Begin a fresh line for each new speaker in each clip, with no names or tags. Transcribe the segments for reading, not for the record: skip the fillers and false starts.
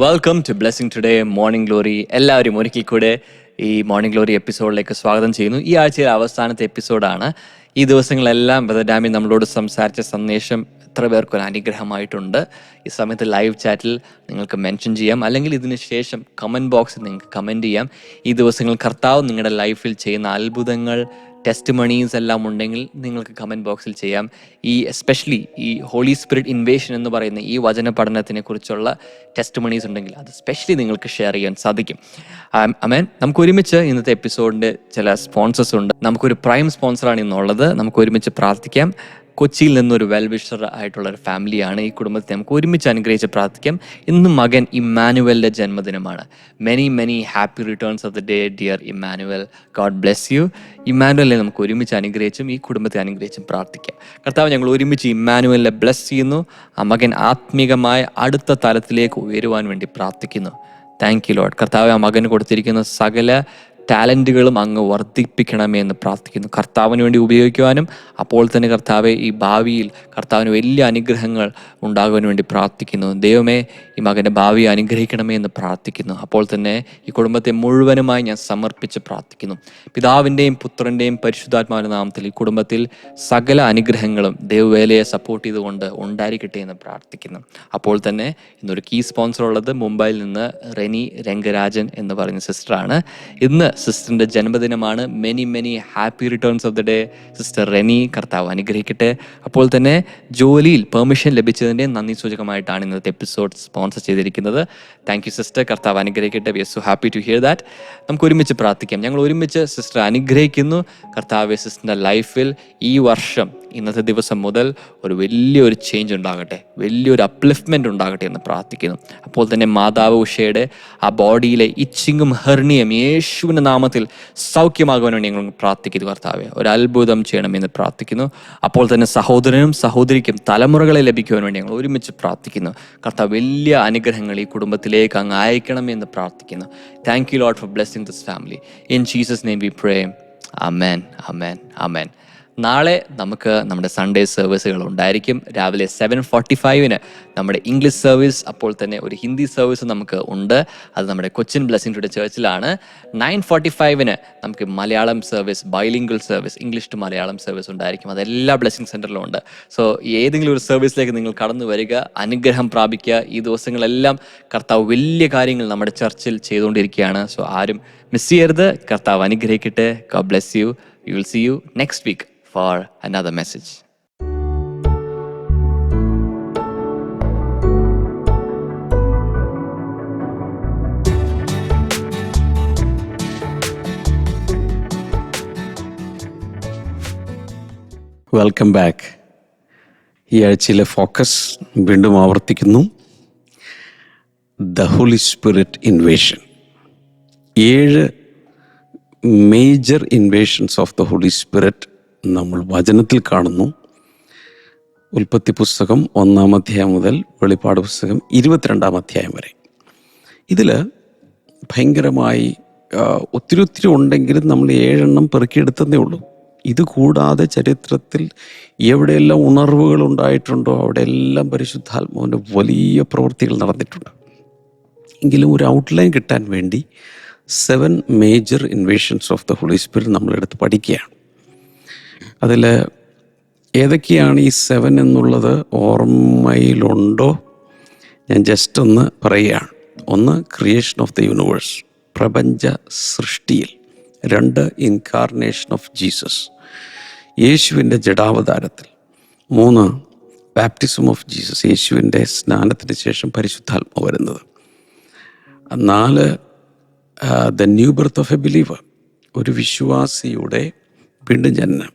Welcome to blessing today morning glory. എല്ലാവരും ഒരിക്കൽ കൂടെ ഈ മോർണിംഗ് ഗ്ലോറി എപ്പിസോഡിലേക്ക് സ്വാഗതം ചെയ്യുന്നു. ഈ ആഴ്ചയിലെ അവസാനത്തെ എപ്പിസോഡാണ്. ഈ ദിവസങ്ങളെല്ലാം ബ്രദർ ഡാമി നമ്മളോട് സംസാരിച്ച സന്ദേശം എത്ര പേർക്കൊരു അനുഗ്രഹമായിട്ടുണ്ട്. ഈ സമയത്ത് ലൈവ് ചാറ്റിൽ നിങ്ങൾക്ക് മെൻഷൻ ചെയ്യാം, അല്ലെങ്കിൽ ഇതിന് ശേഷം കമൻറ്റ് ബോക്സിൽ നിങ്ങൾക്ക് കമൻറ്റ് ചെയ്യാം. ഈ ദിവസങ്ങൾ കർത്താവ് നിങ്ങളുടെ ലൈഫിൽ ചെയ്യുന്ന അത്ഭുതങ്ങൾ, ടെസ്റ്റിമണീസ് എല്ലാം ഉണ്ടെങ്കിൽ നിങ്ങൾക്ക് കമൻറ്റ് ബോക്സിൽ ചെയ്യാം. ഈ എസ്പെഷ്യലി ഈ ഹോളി സ്പിരിറ്റ് ഇൻവേഷൻ എന്ന് പറയുന്ന ഈ വചന പഠനത്തിനെ കുറിച്ചുള്ള ടെസ്റ്റിമണീസ് ഉണ്ടെങ്കിൽ അത് സ്പെഷ്യലി നിങ്ങൾക്ക് ഷെയർ ചെയ്യാൻ സാധിക്കും. അമേൻ. നമുക്ക് ഒരുമിച്ച് ഇന്നത്തെ എപ്പിസോഡിൻ്റെ ചില സ്പോൺസേഴ്സ് ഉണ്ട്. നമുക്കൊരു പ്രൈം സ്പോൺസറാണ് ഇന്നുള്ളത്. നമുക്ക് ഒരുമിച്ച് പ്രാർത്ഥിക്കാം. കൊച്ചിയിൽ നിന്നൊരു വെൽവിഷർ ആയിട്ടുള്ള ഒരു ഫാമിലിയാണ്. ഈ കുടുംബത്തെ നമുക്ക് ഒരുമിച്ച് അനുഗ്രഹിച്ച് പ്രാർത്ഥിക്കാം. ഇന്ന് മകൻ ഇമ്മാനുവലിൻ്റെ ജന്മദിനമാണ്. Many happy returns of the day dear Emmanuel. God bless you. ഇമ്മാനുവലിനെ നമുക്ക് ഒരുമിച്ച് അനുഗ്രഹിച്ചും ഈ കുടുംബത്തെ അനുഗ്രഹിച്ചും പ്രാർത്ഥിക്കാം. കർത്താവ്, ഞങ്ങൾ ഒരുമിച്ച് ഇമ്മാനുവലിനെ ബ്ലെസ് ചെയ്യുന്നു. ആ മകൻ ആത്മീകമായ അടുത്ത തലത്തിലേക്ക് ഉയരുവാൻ വേണ്ടി പ്രാർത്ഥിക്കുന്നു. Thank you Lord. കർത്താവ്, ആ മകന് കൊടുത്തിരിക്കുന്ന സകല ടാലൻറ്റുകളും അങ്ങ് വർദ്ധിപ്പിക്കണമേ എന്ന് പ്രാർത്ഥിക്കുന്നു. കർത്താവിന് വേണ്ടി ഉപയോഗിക്കുവാനും അപ്പോൾ തന്നെ കർത്താവെ ഈ ഭാവിയിൽ കർത്താവിന് വലിയ അനുഗ്രഹങ്ങൾ ഉണ്ടാകുവാൻ വേണ്ടി പ്രാർത്ഥിക്കുന്നു. ദൈവമേ, ഈ മകൻ്റെ ഭാവിയെ അനുഗ്രഹിക്കണമേ എന്ന് പ്രാർത്ഥിക്കുന്നു. അപ്പോൾ തന്നെ ഈ കുടുംബത്തെ മുഴുവനുമായി ഞാൻ സമർപ്പിച്ച് പ്രാർത്ഥിക്കുന്നു. പിതാവിൻ്റെയും പുത്രൻ്റെയും പരിശുദ്ധാത്മാവിൻ്റെ നാമത്തിൽ ഈ കുടുംബത്തിൽ സകല അനുഗ്രഹങ്ങളും ദൈവവേലയെ സപ്പോർട്ട് ചെയ്തുകൊണ്ട് ഉണ്ടായിരിക്കട്ടെ എന്ന് പ്രാർത്ഥിക്കുന്നു. അപ്പോൾ തന്നെ ഇന്നൊരു കീ സ്പോൺസർ ഉള്ളത് മുംബൈയിൽ നിന്ന് റെനി രംഗരാജൻ എന്ന് പറയുന്ന സിസ്റ്ററാണ്. ഇന്ന് സിസ്റ്ററിൻ്റെ ജന്മദിനമാണ്. Many happy returns of the day sister Reni. കർത്താവ് അനുഗ്രഹിക്കട്ടെ. അപ്പോൾ തന്നെ ജോലിയിൽ പെർമിഷൻ ലഭിച്ചതിൻ്റെ നന്ദി സൂചകമായിട്ടാണ് ഇന്നത്തെ എപ്പിസോഡ് സ്പോൺസർ ചെയ്തിരിക്കുന്നത്. Thank you sister. കർത്താവ് അനുഗ്രഹിക്കട്ടെ. We are so happy to hear that. നമുക്ക് ഒരുമിച്ച് പ്രാർത്ഥിക്കാം. ഞങ്ങൾ ഒരുമിച്ച് സിസ്റ്റർ അനുഗ്രഹിക്കുന്നു. കർത്താവ് സിസ്റ്ററിൻ്റെ ലൈഫിൽ ഈ വർഷം ഇന്നത്തെ ദിവസം മുതൽ ഒരു വലിയൊരു ചേഞ്ച് ഉണ്ടാകട്ടെ, വലിയൊരു അപ്ലിഫ്റ്റ്മെൻറ്റ് ഉണ്ടാകട്ടെ എന്ന് പ്രാർത്ഥിക്കുന്നു. അപ്പോൾ തന്നെ മാതാവ് ഉഷയുടെ ആ ബോഡിയിലെ ഇച്ചിങ്ങും ഹെർണിയും യേശുവിൻ്റെ നാമത്തിൽ സൗഖ്യമാകുവാൻ വേണ്ടി ഞങ്ങൾ പ്രാർത്ഥിക്കുന്നു. കർത്താവെ, ഒരു അത്ഭുതം ചെയ്യണമെന്ന് പ്രാർത്ഥിക്കുന്നു. അപ്പോൾ തന്നെ സഹോദരനും സഹോദരിക്കും തലമുറകളെ ലഭിക്കുവാൻ വേണ്ടി ഞങ്ങൾ ഒരുമിച്ച് പ്രാർത്ഥിക്കുന്നു. കർത്താവ്, വലിയ അനുഗ്രഹങ്ങൾ ഈ കുടുംബത്തിലേക്ക് അങ്ങ് അയക്കണമെന്ന് പ്രാർത്ഥിക്കുന്നു. Thank you lord for blessing this family. In Jesus name we pray. Amen, amen, amen. നാളെ നമുക്ക് നമ്മുടെ സൺഡേ സർവീസുകൾ ഉണ്ടായിരിക്കും. രാവിലെ 7:45 നമ്മുടെ ഇംഗ്ലീഷ് സർവീസ്, അപ്പോൾ തന്നെ ഒരു ഹിന്ദി സർവീസ് നമുക്ക് ഉണ്ട്. അത് നമ്മുടെ കൊച്ചിൻ ബ്ലെസ്സിങ് ടുഡേ ചർച്ചിലാണ്. 9:45 നമുക്ക് Malayalam service, bilingual service, English to Malayalam service ഉണ്ടായിരിക്കും. അതെല്ലാ ബ്ലെസ്സിങ് സെൻറ്ററിലും ഉണ്ട്. സോ ഏതെങ്കിലും ഒരു സർവീസിലേക്ക് നിങ്ങൾ കടന്നു വരിക, അനുഗ്രഹം പ്രാപിക്കുക. ഈ ദിവസങ്ങളെല്ലാം കർത്താവ് വലിയ കാര്യങ്ങൾ നമ്മുടെ ചർച്ചിൽ ചെയ്തുകൊണ്ടിരിക്കുകയാണ്. സോ ആരും മിസ് ചെയ്യരുത്. കർത്താവ് അനുഗ്രഹിക്കട്ടെ. God bless you. We will see you next week for another message.
Welcome back. ഈ ആഴ്ചയിലെ ഫോക്കസ് വീണ്ടും ആവർത്തിക്കുന്നു. The holy Spirit invasion. 7 major invasions of the holy Spirit നമ്മൾ വചനത്തിൽ കാണുന്നു. ഉൽപ്പത്തി പുസ്തകം 1-ാം അധ്യായം മുതൽ വെളിപ്പാട് പുസ്തകം 22-ാം അധ്യായം വരെ. ഇതിൽ ഭയങ്കരമായി ഒത്തിരി ഉണ്ടെങ്കിലും നമ്മൾ 7 പെറുക്കിയെടുത്തതേ ഉള്ളൂ. ഇത് കൂടാതെ ചരിത്രത്തിൽ എവിടെയെല്ലാം ഉണർവുകൾ ഉണ്ടായിട്ടുണ്ടോ അവിടെയെല്ലാം പരിശുദ്ധാത്മാവിൻ്റെ വലിയ പ്രവൃത്തികൾ നടന്നിട്ടുണ്ട്. എങ്കിലും ഒരു ഔട്ട്ലൈൻ കിട്ടാൻ വേണ്ടി 7 major invasions of the holy Spirit നമ്മളെടുത്ത് പഠിക്കുകയാണ്. അതിൽ ഏതൊക്കെയാണ് ഈ 7 എന്നുള്ളത് ഓർമ്മയിലുണ്ടോ? ഞാൻ ജസ്റ്റ് ഒന്ന് പറയുകയാണ്. 1, ക്രിയേഷൻ ഓഫ് ദ യൂണിവേഴ്സ്, പ്രപഞ്ച സൃഷ്ടിയിൽ. 2, ഇൻകാർണേഷൻ ഓഫ് ജീസസ്, യേശുവിൻ്റെ ജഡാവതാരത്തിൽ. 3, ബാപ്റ്റിസം ഓഫ് ജീസസ്, യേശുവിൻ്റെ സ്നാനത്തിന് ശേഷം പരിശുദ്ധാത്മ വരുന്നത്. 4, the new birth of A believer, ഒരു വിശ്വാസിയുടെ വീണ്ടും ജനനം.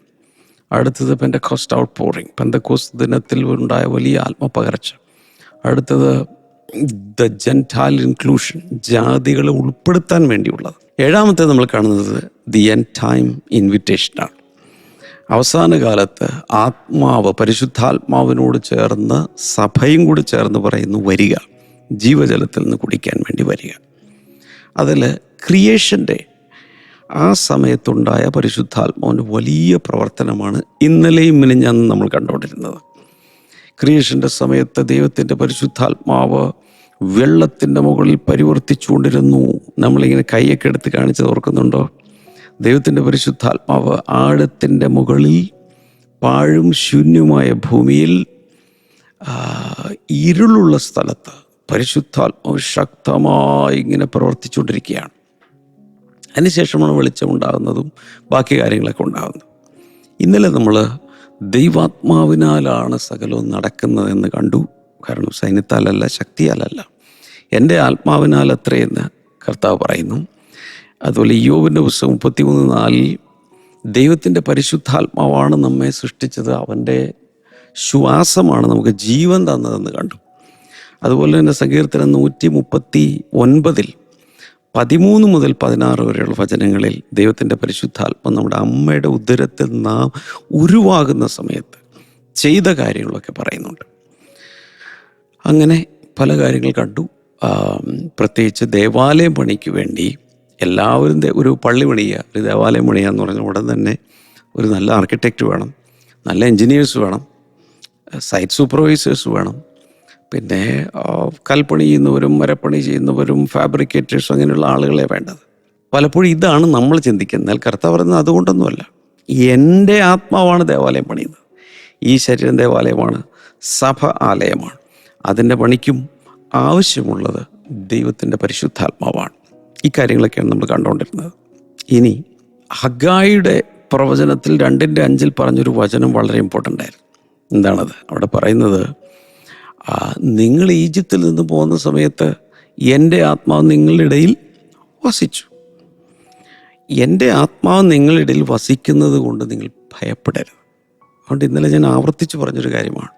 അടുത്തത് പെന്തക്കോസ്റ്റ് ഔട്ട് പോറിങ്, പെന്തക്കോസ്റ്റ് ദിനത്തിൽ ഉണ്ടായ വലിയ ആത്മപകർച്ച. അടുത്തത് ദ ജെൻറ്റൈൽ ഇൻക്ലൂഷൻ, ജാതികളെ ഉൾപ്പെടുത്താൻ വേണ്ടിയുള്ളത്. 7-മത്തെ നമ്മൾ കാണുന്നത് ദി എൻഡ് ടൈം ഇൻവിറ്റേഷനാണ്. അവസാന കാലത്ത് ആത്മാവ്, പരിശുദ്ധാത്മാവിനോട് ചേർന്ന് സഭയും കൂടി ചേർന്ന് പറയുന്നു, വരിക, ജീവജലത്തിൽ നിന്ന് കുടിക്കാൻ വേണ്ടി വരിക. അതിൽ ക്രിയേഷൻ്റെ ആ സമയത്തുണ്ടായ പരിശുദ്ധാത്മാവിൻ്റെ വലിയ പ്രവർത്തനമാണ് ഇന്നലെയും മിനിഞ്ഞാന്നും നമ്മൾ കണ്ടുകൊണ്ടിരുന്നത്. ക്രിയേഷൻ്റെ സമയത്ത് ദൈവത്തിൻ്റെ പരിശുദ്ധാത്മാവ് വെള്ളത്തിൻ്റെ മുകളിൽ പരിവർത്തിച്ചുകൊണ്ടിരുന്നു. നമ്മളിങ്ങനെ കൈയൊക്കെ എടുത്ത് കാണിച്ചത് ഓർക്കുന്നുണ്ടോ? ദൈവത്തിൻ്റെ പരിശുദ്ധാത്മാവ് ആഴത്തിൻ്റെ മുകളിൽ പാഴും ശൂന്യമായ ഭൂമിയിൽ ഇരുളുള്ള സ്ഥലത്ത് പരിശുദ്ധാത്മാവ് ശക്തമായി ഇങ്ങനെ പ്രവർത്തിച്ചുകൊണ്ടിരിക്കുകയാണ്. അതിനുശേഷമാണ് വെളിച്ചമുണ്ടാകുന്നതും ബാക്കി കാര്യങ്ങളൊക്കെ ഉണ്ടാകുന്നത്. ഇന്നലെ നമ്മൾ ദൈവാത്മാവിനാലാണ് സകലവും നടക്കുന്നതെന്ന് കണ്ടു. കാരണം സൈന്യത്താലല്ല, ശക്തിയാലല്ല, എൻ്റെ ആത്മാവിനാൽ അത്രയെന്ന് കർത്താവ് പറയുന്നു. അതുപോലെ യോബിൻ്റെ പുസ്തകം 33:4 ദൈവത്തിൻ്റെ പരിശുദ്ധാത്മാവാണ് നമ്മെ സൃഷ്ടിച്ചത്, അവൻ്റെ ശ്വാസമാണ് നമുക്ക് ജീവൻ തന്നതെന്ന് കണ്ടു. അതുപോലെ തന്നെ സങ്കീർത്തനം 139 13 മുതൽ 16 വരെയുള്ള വചനങ്ങളിൽ ദൈവത്തിൻ്റെ പരിശുദ്ധാത്മ നമ്മുടെ അമ്മയുടെ ഉദരത്തിൽ നാം ഉരുവാകുന്ന സമയത്ത് ചെയ്ത കാര്യങ്ങളൊക്കെ പറയുന്നുണ്ട്. അങ്ങനെ പല കാര്യങ്ങൾ കണ്ടു. പ്രത്യേകിച്ച് ദേവാലയം പണിക്ക് വേണ്ടി എല്ലാവരും ഒരു പള്ളി പണിയുക, ഒരു ദേവാലയം പണിയുക എന്ന് പറഞ്ഞാൽ ഉടൻ തന്നെ ഒരു നല്ല ആർക്കിടെക്റ്റ് വേണം, നല്ല എൻജിനീയേഴ്സ് വേണം, സൈറ്റ് സൂപ്പർവൈസേഴ്സ് വേണം, പിന്നെ കൽപ്പണി ചെയ്യുന്നവരും മരപ്പണി ചെയ്യുന്നവരും ഫാബ്രിക്കേറ്റേഴ്സ്, അങ്ങനെയുള്ള ആളുകളെ വേണ്ടത്. പലപ്പോഴും ഇതാണ് നമ്മൾ ചിന്തിക്കുന്നത്. എന്നാൽ കർത്താവ് പറയുന്നത് അതുകൊണ്ടൊന്നുമല്ല. എൻ്റെ ആത്മാവാണ് ദേവാലയം പണിയുന്നത്. ഈ ശരീരം ദേവാലയമാണ്, സഭ ആലയമാണ്. അതിൻ്റെ പണിക്കും ആവശ്യമുള്ളത് ദൈവത്തിൻ്റെ പരിശുദ്ധാത്മാവാണ്. ഈ കാര്യങ്ങളൊക്കെയാണ് നമ്മൾ കണ്ടുകൊണ്ടിരുന്നത്. ഇനി ഹഗ്ഗായിയുടെ പ്രവചനത്തിൽ 2:5 പറഞ്ഞൊരു വചനം വളരെ ഇമ്പോർട്ടൻ്റ് ആയിരുന്നു. എന്താണത്? അവിടെ പറയുന്നത്, നിങ്ങൾ ഈജിപ്തിൽ നിന്ന് പോകുന്ന സമയത്ത് എൻ്റെ ആത്മാവ് നിങ്ങളുടെ ഇടയിൽ വസിച്ചു. എൻ്റെ ആത്മാവ് നിങ്ങളുടെ ഇടയിൽ വസിക്കുന്നത് കൊണ്ട് നിങ്ങൾ ഭയപ്പെടരുത്. അതുകൊണ്ട് ഇന്നലെ ഞാൻ ആവർത്തിച്ച് പറഞ്ഞൊരു കാര്യമാണ്,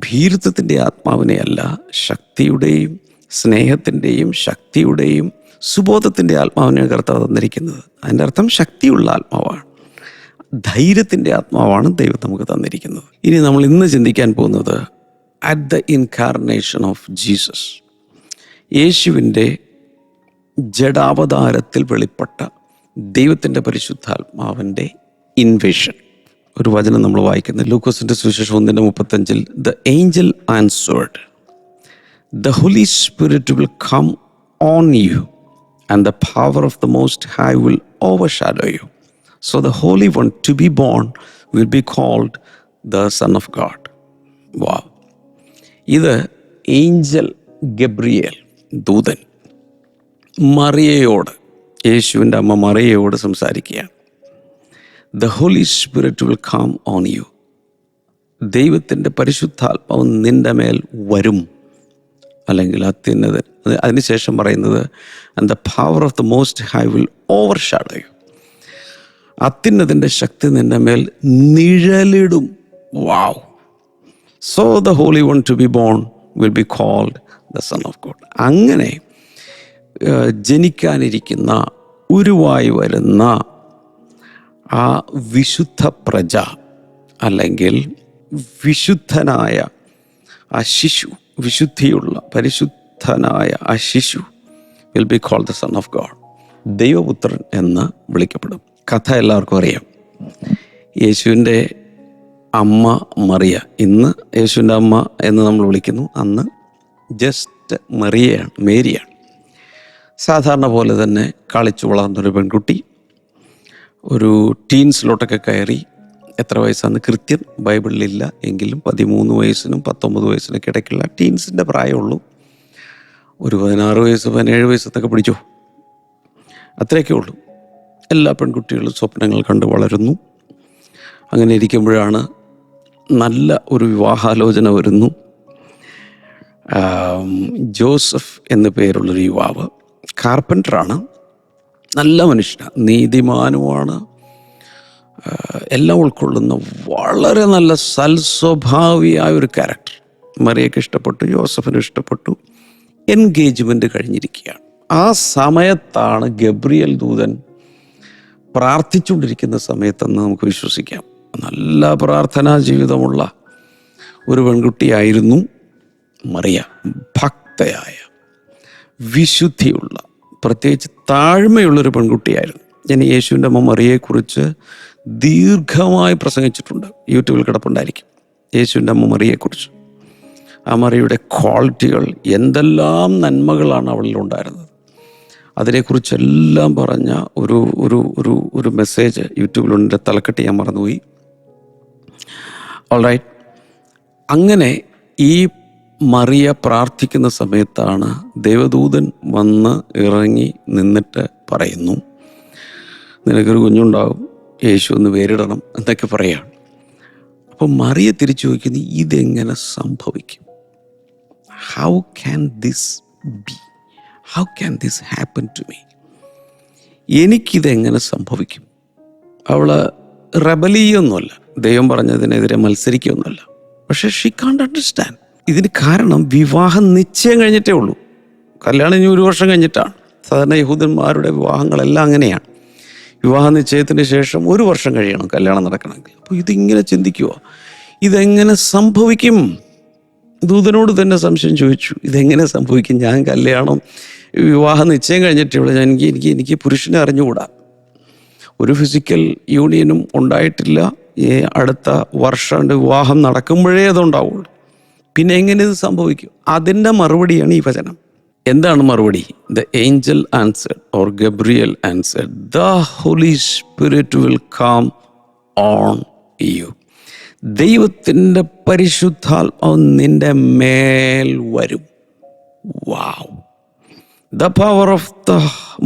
ഭീരുത്വത്തിൻ്റെ ആത്മാവിനെയല്ല, ശക്തിയുടെയും സ്നേഹത്തിൻ്റെയും ശക്തിയുടെയും സുബോധത്തിൻ്റെ ആത്മാവിനെയാണ് കർത്താവ് തന്നിരിക്കുന്നത്. അതിൻ്റെ അർത്ഥം ശക്തിയുള്ള ആത്മാവാണ്, ധൈര്യത്തിൻ്റെ ആത്മാവാണ് ദൈവം നമുക്ക് തന്നിരിക്കുന്നത്. ഇനി നമ്മൾ ഇന്ന് ചിന്തിക്കാൻ പോകുന്നത് at the incarnation of Jesus, യേശുവിൻ്റെ ജഡാവതാരത്തിൽ വെളിപ്പെട്ട ദൈവത്തിൻ്റെ പരിശുദ്ധാത്മാവിൻ്റെ ഇൻവേഷൻ. ഒരു വചനം നമ്മൾ വായിക്കുന്നത് ലൂക്കോസിൻ്റെ സുവിശേഷം 1:35. The angel answered, the holy spirit will come on you and the power of the Most High will overshadow you. So the Holy One to be born will be called the Son of God. Wow. ഇത് Angel Gabriel ദൂതൻ മറിയയോട്, യേശുവിൻ്റെ അമ്മ മറിയയോട് സംസാരിക്കുകയാണ്. The Holy Spirit will come on you. ദൈവത്തിൻ്റെ പരിശുദ്ധാത്മാവ് നിൻ്റെ മേൽ വരും, അല്ലെങ്കിൽ അത്യുന്നതൻ. അതിനുശേഷം പറയുന്നത് and the power of the most high will overshadow you. അത്യുന്നതൻ്റെ ശക്തി നിന്റെ മേൽ നിഴലിടും. Wow. So the holy one to be born will be called the sun of God. അങ്ങനെ ജനിക്കാനിരിക്കുന്ന, ഉരുവായി വരുന്ന ആ വിശുദ്ധ പ്രജ, അല്ലെങ്കിൽ വിശുദ്ധനായ ആ ശിശു, വിശുദ്ധിയുള്ള പരിശുദ്ധനായ ആ ശിശു will be called the sun of God, ദൈവപുത്രൻ എന്ന് വിളിക്കപ്പെടും. കഥ എല്ലാവർക്കും അറിയാം. യേശുവിൻ്റെ അമ്മ മറിയ, ഇന്ന് യേശുവിൻ്റെ അമ്മ എന്ന് നമ്മൾ വിളിക്കുന്നു, അന്ന് ജസ്റ്റ് മറിയയാണ്, മേരിയാണ്. സാധാരണ പോലെ തന്നെ കളിച്ചു വളർന്നൊരു പെൺകുട്ടി ഒരു ടീൻസിലോട്ടൊക്കെ കയറി. എത്ര വയസ്സാണെന്ന് കൃത്യം ബൈബിളിലില്ല, എങ്കിലും 13 വയസ്സിനും 19 വയസ്സിനൊക്കെ ഇടയ്ക്കുള്ള ടീൻസിൻ്റെ പ്രായമുള്ളൂ. ഒരു 16 വയസ്സ് 17 വയസ്സത്തൊക്കെ പിടിച്ചോ, അത്രയൊക്കെ ഉള്ളൂ. എല്ലാ പെൺകുട്ടികളും സ്വപ്നങ്ങൾ കണ്ട് വളരുന്നു. അങ്ങനെ ഇരിക്കുമ്പോഴാണ് നല്ല ഒരു വിവാഹാലോചന വരുന്നു. ജോസഫ് എന്നു പേരുള്ളൊരു യുവാവ്, കാർപ്പൻ്ററാണ്, നല്ല മനുഷ്യനാണ്, നീതിമാനുമാണ്, എല്ലാം ഉൾക്കൊള്ളുന്ന വളരെ നല്ല സൽസ്വഭാവിയായ ഒരു ക്യാരക്ടർ. മറിയയ്ക്ക് ഇഷ്ടപ്പെട്ടു, യോസഫിന് ഇഷ്ടപ്പെട്ടു. എൻഗേജ്മെൻറ്റ് കഴിഞ്ഞിരിക്കുകയാണ്. ആ സമയത്താണ് ഗബ്രിയേൽ ദൂതൻ പ്രാർത്ഥിച്ചുകൊണ്ടിരിക്കുന്ന സമയത്തെന്ന് നമുക്ക് വിശ്വസിക്കാം. നല്ല പ്രാർത്ഥനാ ജീവിതമുള്ള ഒരു പെൺകുട്ടിയായിരുന്നു മറിയ. ഭക്തയായ, വിശുദ്ധിയുള്ള, പ്രത്യേകിച്ച് താഴ്മയുള്ളൊരു പെൺകുട്ടിയായിരുന്നു. ഞാൻ യേശുവിൻ്റെ അമ്മ മറിയയെക്കുറിച്ച് ദീർഘമായി പ്രസംഗിച്ചിട്ടുണ്ട്, യൂട്യൂബിൽ കിടപ്പുണ്ടായിരിക്കും, യേശുവിൻ്റെ അമ്മ മറിയയെക്കുറിച്ച്. ആ മറിയുടെ ക്വാളിറ്റികൾ, എന്തെല്ലാം നന്മകളാണ് അവളിലുണ്ടായിരുന്നത്. അതിനെക്കുറിച്ചെല്ലാം പറഞ്ഞ ഒരു ഒരു ഒരു ഒരു മെസ്സേജ് യൂട്യൂബിലുണ്ട്. തലക്കെട്ട് ഞാൻ മറന്നുപോയി. ഓൾറൈറ്റ്. അങ്ങനെ ഈ മറിയ പ്രാർത്ഥിക്കുന്ന സമയത്താണ് ദൈവദൂതൻ വന്ന് ഇറങ്ങി നിന്നിട്ട് പറയുന്നു, നിനക്കൊരു കുഞ്ഞുണ്ടാകും, യേശു എന്ന് പേരിടണം എന്നൊക്കെ പറയുകയാണ്. അപ്പോൾ മറിയ തിരിച്ചു ചോദിക്കുന്നു, ഇതെങ്ങനെ സംഭവിക്കും? How can this be? How can this happen to me? എനിക്കിതെങ്ങനെ സംഭവിക്കും? അവൾ റെബലിയൊന്നുമല്ല, ദൈവം പറഞ്ഞതിനെതിരെ മത്സരിക്കുകയൊന്നുമല്ല. പക്ഷേ ഷീ കാൺട്ട് അണ്ടർസ്റ്റാൻഡ്. ഇതിന് കാരണം വിവാഹം നിശ്ചയം കഴിഞ്ഞിട്ടേ ഉള്ളൂ. കല്യാണം ഇനി 1 വർഷം കഴിഞ്ഞിട്ടാണ്. സാധാരണ യഹൂദന്മാരുടെ വിവാഹങ്ങളെല്ലാം അങ്ങനെയാണ്. വിവാഹ നിശ്ചയത്തിന് ശേഷം 1 വർഷം കഴിയണം കല്യാണം നടക്കണമെങ്കിൽ. അപ്പോൾ ഇതിങ്ങനെ ചിന്തിക്കുക, ഇതെങ്ങനെ സംഭവിക്കും? ദൂതനോട് തന്നെ സംശയം ചോദിച്ചു, ഇതെങ്ങനെ സംഭവിക്കും? ഞാൻ കല്യാണം വിവാഹ നിശ്ചയം കഴിഞ്ഞിട്ടേ ഉള്ളൂ, എനിക്ക് പുരുഷനെ അറിഞ്ഞുകൂടാ, ഒരു ഫിസിക്കൽ യൂണിയനും ഉണ്ടായിട്ടില്ല, അടുത്ത വർഷം വിവാഹം നടക്കുമ്പോഴേ അതുണ്ടാവുള്ളൂ, പിന്നെ എങ്ങനെ ഇത് സംഭവിക്കും? അതിൻ്റെ മറുപടിയാണ് ഈ വചനം. എന്താണ് മറുപടി? The angel answered, or Gabriel answered, the holy spirit will come on you. ദൈവത്തിൻ്റെ പരിശുദ്ധാത്മാവ് നിന്റെ മേൽ വരും. Wow. The power of the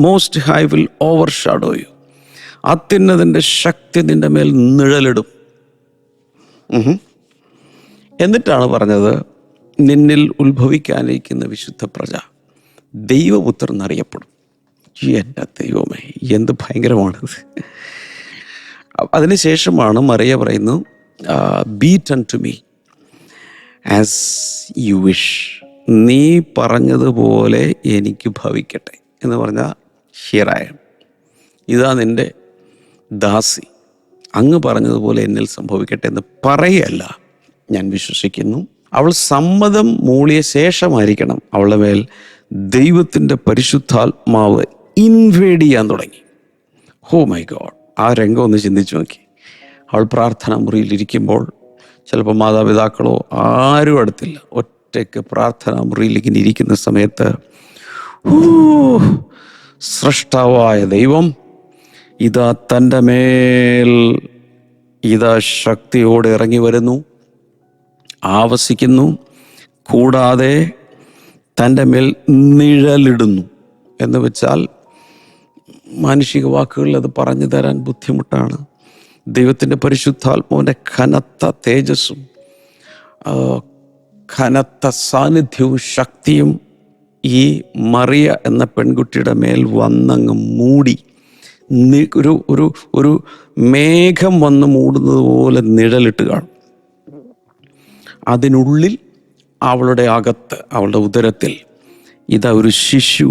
most high will overshadow you. അത്യുന്നതിൻ്റെ ശക്തി നിന്റെ മേൽ നിഴലിടും. എന്നിട്ടാണ് പറഞ്ഞത്, നിന്നിൽ ഉത്ഭവിക്കാനിരിക്കുന്ന വിശുദ്ധ പ്രജ ദൈവപുത്രൻ എന്നറിയപ്പെടും. എൻ്റെ ദൈവമേ, എന്ത് ഭയങ്കരമാണിത്! അതിനുശേഷമാണ് മറിയ പറയുന്നു, be done to me as you wish. നീ പറഞ്ഞതുപോലെ എനിക്ക് ഭവിക്കട്ടെ എന്ന് പറഞ്ഞാൽ, ഹിയർ ഇതാ നിൻ്റെ ദാസി, അങ്ങ് പറഞ്ഞതുപോലെ എന്നിൽ സംഭവിക്കട്ടെ എന്ന് പറയല്ല, ഞാൻ വിശ്വസിക്കുന്നു. അവൾ സമ്മതം മൂളിയ ശേഷമായിരിക്കണം അവളുടെ മേൽ ദൈവത്തിൻ്റെ പരിശുദ്ധാത്മാവ് ഇൻവേഡ് ചെയ്യാൻ തുടങ്ങി. ഓ മൈ ഗോഡ്, ആ രംഗം ഒന്ന് ചിന്തിച്ചു നോക്കി. അവൾ പ്രാർത്ഥനാ മുറിയിലിരിക്കുമ്പോൾ, ചിലപ്പോൾ മാതാപിതാക്കളോ ആരും അടുത്തില്ല, ഒറ്റയ്ക്ക് പ്രാർത്ഥനാ മുറിയിലേക്ക് ഇരിക്കുന്ന സമയത്ത്, സ്രഷ്ടാവായ ദൈവം ഇതാ തൻ്റെ മേൽ ഇതാ ശക്തിയോടെ ഇറങ്ങി വരുന്നു, ആവസിക്കുന്നു, കൂടാതെ തൻ്റെ മേൽ നിഴലിടുന്നു. എന്ന് വെച്ചാൽ മാനുഷിക വാക്കുകളിൽ അത് പറഞ്ഞു തരാൻ ബുദ്ധിമുട്ടാണ്. ദൈവത്തിൻ്റെ പരിശുദ്ധാത്മാവിൻ്റെ കനത്ത തേജസ്സും കനത്ത സാന്നിധ്യവും ശക്തിയും ഈ മറിയ എന്ന പെൺകുട്ടിയുടെ മേൽ വന്നങ്ങ് മൂടി, ഒരു മേഘം വന്ന് മൂടുന്നത് പോലെ നിഴലിട്ട് കാണും. അതിനുള്ളിൽ, അവളുടെ അകത്ത്, അവളുടെ ഉദരത്തിൽ ഇതാ ഒരു ശിശു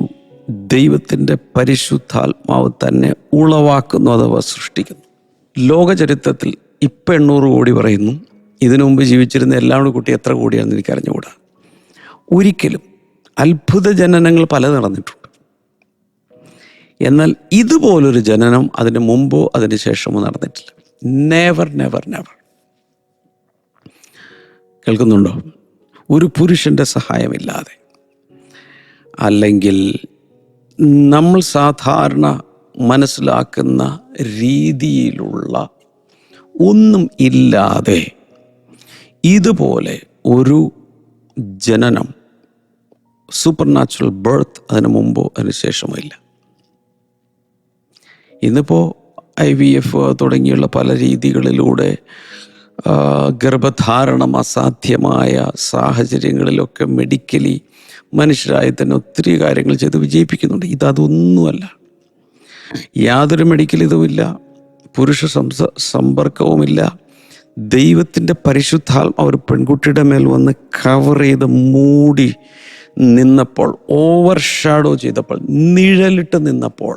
ദൈവത്തിൻ്റെ പരിശുദ്ധാത്മാവ് തന്നെ ഉളവാക്കുന്നു, അഥവാ സൃഷ്ടിക്കുന്നു. ലോകചരിത്രത്തിൽ ഇപ്പം 800 കോടി പറയുന്നു. ഇതിനു മുമ്പ് ജീവിച്ചിരുന്ന എല്ലാവരുടെ കുട്ടി എത്ര കോടിയാണെന്ന് എനിക്ക് അറിഞ്ഞുകൂടാ. ഒരിക്കലും അത്ഭുത ജനനങ്ങൾ പല നടന്നിട്ടുണ്ട്. എന്നാൽ ഇതുപോലൊരു ജനനം അതിന് മുമ്പോ അതിന് ശേഷമോ നടന്നിട്ടില്ല. Never never never. കേൾക്കുന്നുണ്ടോ? ഒരു പുരുഷൻ്റെ സഹായമില്ലാതെ, അല്ലെങ്കിൽ നമ്മൾ സാധാരണ മനസ്സിലാക്കുന്ന രീതിയിലുള്ള ഒന്നും ഇല്ലാതെ ഇതുപോലെ ഒരു ജനനം, സൂപ്പർ നാച്ചുറൽ ബർത്ത് അതിന് മുമ്പോ അതിന് ശേഷമോ ഇല്ല. ഇന്നിപ്പോൾ IVF തുടങ്ങിയുള്ള പല രീതികളിലൂടെ ഗർഭധാരണം അസാധ്യമായ സാഹചര്യങ്ങളിലൊക്കെ മെഡിക്കലി മനുഷ്യരായി തന്നെ ഒത്തിരി കാര്യങ്ങൾ ചെയ്ത് വിജയിപ്പിക്കുന്നുണ്ട്. ഇതൊന്നുമല്ല. യാതൊരു മെഡിക്കൽ ഇതുമില്ല, പുരുഷ സമ്പർക്കവുമില്ല. ദൈവത്തിൻ്റെ പരിശുദ്ധാത്മാവ് ഒരു പെൺകുട്ടിയുടെ മേൽ വന്ന് കവർ ചെയ്ത് മൂടി നിന്നപ്പോൾ, ഓവർ ഷാഡോ ചെയ്തപ്പോൾ, നിഴലിട്ട് നിന്നപ്പോൾ,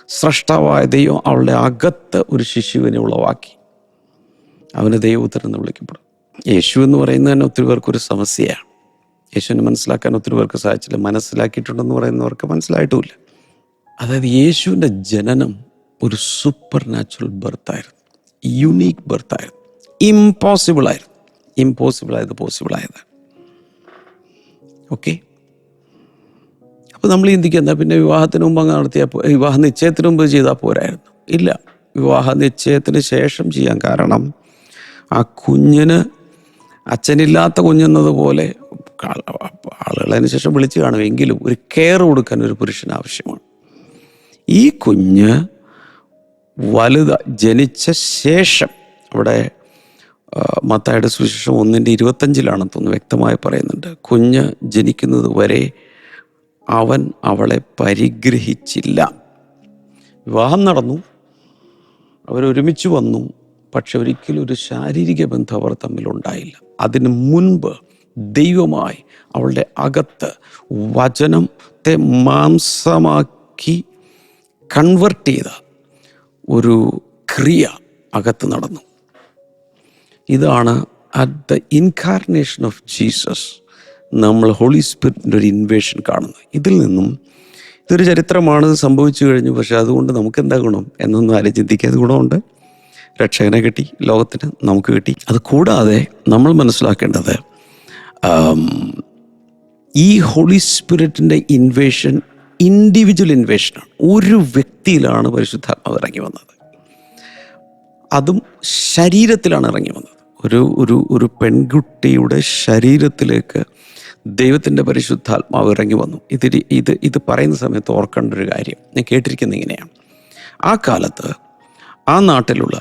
സ്രഷ്ടാവായ ദൈവം അവളുടെ അകത്ത് ഒരു ശിശുവിനെ ഉളവാക്കി. അവന് ദൈവപുത്രൻ എന്ന് വിളിക്കപ്പെടും. യേശു എന്ന് പറയുന്നത് തന്നെ ഒത്തിരി പേർക്കൊരു സമസ്യയാണ്. യേശുവിനെ മനസ്സിലാക്കാൻ ഒത്തിരി പേർക്ക് സാധിച്ചില്ല. മനസ്സിലാക്കിയിട്ടുണ്ടെന്ന് പറയുന്നവർക്ക് മനസ്സിലായിട്ടുമില്ല. അതായത് യേശുവിൻ്റെ ജനനം ഒരു സൂപ്പർ നാച്ചുറൽ ബർത്തായിരുന്നു, യുണീക്ക് ബർത്തായിരുന്നു, ഇമ്പോസിബിളായിരുന്നു. ഇമ്പോസിബിളായത് പോസിബിളായത്. ഓക്കെ. അപ്പോൾ നമ്മൾ ചിന്തിക്കുക, എന്നാൽ പിന്നെ വിവാഹത്തിന് മുമ്പ് അങ്ങ് നടത്തിയാൽ വിവാഹ നിശ്ചയത്തിന് മുമ്പ് ചെയ്താൽ പോരായിരുന്നു. ഇല്ല, വിവാഹ നിശ്ചയത്തിന് ശേഷം ചെയ്യാം. കാരണം ആ കുഞ്ഞിന് അച്ഛനില്ലാത്ത കുഞ്ഞെന്നതുപോലെ ആളുകൾ അതിന് ശേഷം വിളിച്ചു കാണുമെങ്കിലും ഒരു കെയർ കൊടുക്കാൻ ഒരു പുരുഷന് ആവശ്യമാണ്. ഈ കുഞ്ഞ് ജനിച്ച ശേഷം, അവിടെ മത്തായിയുടെ സുവിശേഷം 1:25 തോന്നുന്നു വ്യക്തമായി പറയുന്നുണ്ട്, കുഞ്ഞ് ജനിക്കുന്നത് വരെ അവൻ അവളെ പരിഗ്രഹിച്ചില്ല. വിവാഹം നടന്നു, അവരൊരുമിച്ച് വന്നു, പക്ഷെ ഒരിക്കലും ഒരു ശാരീരിക ബന്ധം അവർ തമ്മിലുണ്ടായില്ല. അതിന് മുൻപ് ദൈവമായി അവളുടെ അകത്ത് വചനത്തെ മാംസമാക്കി കൺവെർട്ട് ചെയ്ത ഒരു ക്രിയ അകത്ത് നടന്നു. ഇതാണ് at the incarnation of Jesus നമ്മൾ ഹോളി സ്പിരിറ്റിൻ്റെ ഒരു ഇൻവേഷൻ കാണുന്നത്. ഇതിൽ നിന്നും ഇതൊരു ചരിത്രമാണ്, സംഭവിച്ചു കഴിഞ്ഞു, പക്ഷെ അതുകൊണ്ട് നമുക്ക് എന്താ ഗുണം എന്നൊന്നും ആരും ചിന്തിക്കാതെ ഗുണമുണ്ട്. രക്ഷകനെ കിട്ടി, ലോകത്തിന് നമുക്ക് കിട്ടി. അത് കൂടാതെ നമ്മൾ മനസ്സിലാക്കേണ്ടത് ഈ ഹോളി സ്പിരിറ്റിൻ്റെ ഇൻവേഷൻ ഇൻഡിവിജ്വൽ ഇൻവേഷനാണ്. ഒരു വ്യക്തിയിലാണ് പരിശുദ്ധാത്മാവ് ഇറങ്ങി വന്നത്, അതും ശരീരത്തിലാണ് ഇറങ്ങി വന്നത്. ഒരു പെൺകുട്ടിയുടെ ശരീരത്തിലേക്ക് ദൈവത്തിൻ്റെ പരിശുദ്ധാത്മാവ് ഇറങ്ങി വന്നു. ഇത് പറയുന്ന സമയത്ത് ഓർക്കേണ്ട ഒരു കാര്യം ഞാൻ കേട്ടിരിക്കുന്നത് ഇങ്ങനെയാണ്. ആ കാലത്ത് ആ നാട്ടിലുള്ള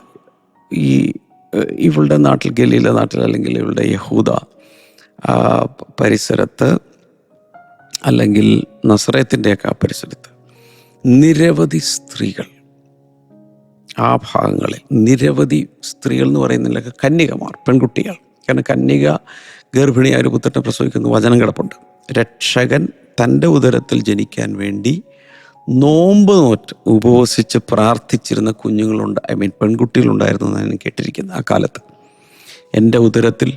ഇവളുടെ നാട്ടിൽ, ഗലീല നാട്ടിൽ അല്ലെങ്കിൽ ഇവളുടെ യഹൂദ പരിസരത്ത് അല്ലെങ്കിൽ നസറേത്തിൻ്റെയൊക്കെ ആ പരിസരത്ത് നിരവധി സ്ത്രീകൾ, ആ ഭാഗങ്ങളിൽ നിരവധി സ്ത്രീകൾ എന്ന് പറയുന്നില്ല, കന്യകമാർ, പെൺകുട്ടികൾ. കാരണം കന്യക ഗർഭിണിയായ ഒരു പുത്രനെ പ്രസവിക്കുന്ന വചനം കിടപ്പുണ്ട്. രക്ഷകൻ തൻ്റെ ഉദരത്തിൽ ജനിക്കാൻ വേണ്ടി നോമ്പ് നോറ്റ് ഉപവസിച്ച് പ്രാർത്ഥിച്ചിരുന്ന കുഞ്ഞുങ്ങളുണ്ട്, പെൺകുട്ടികളുണ്ടായിരുന്നു എന്നാണ് കേട്ടിരിക്കുന്നത്. ആ കാലത്ത് എൻ്റെ ഉദരത്തിൽ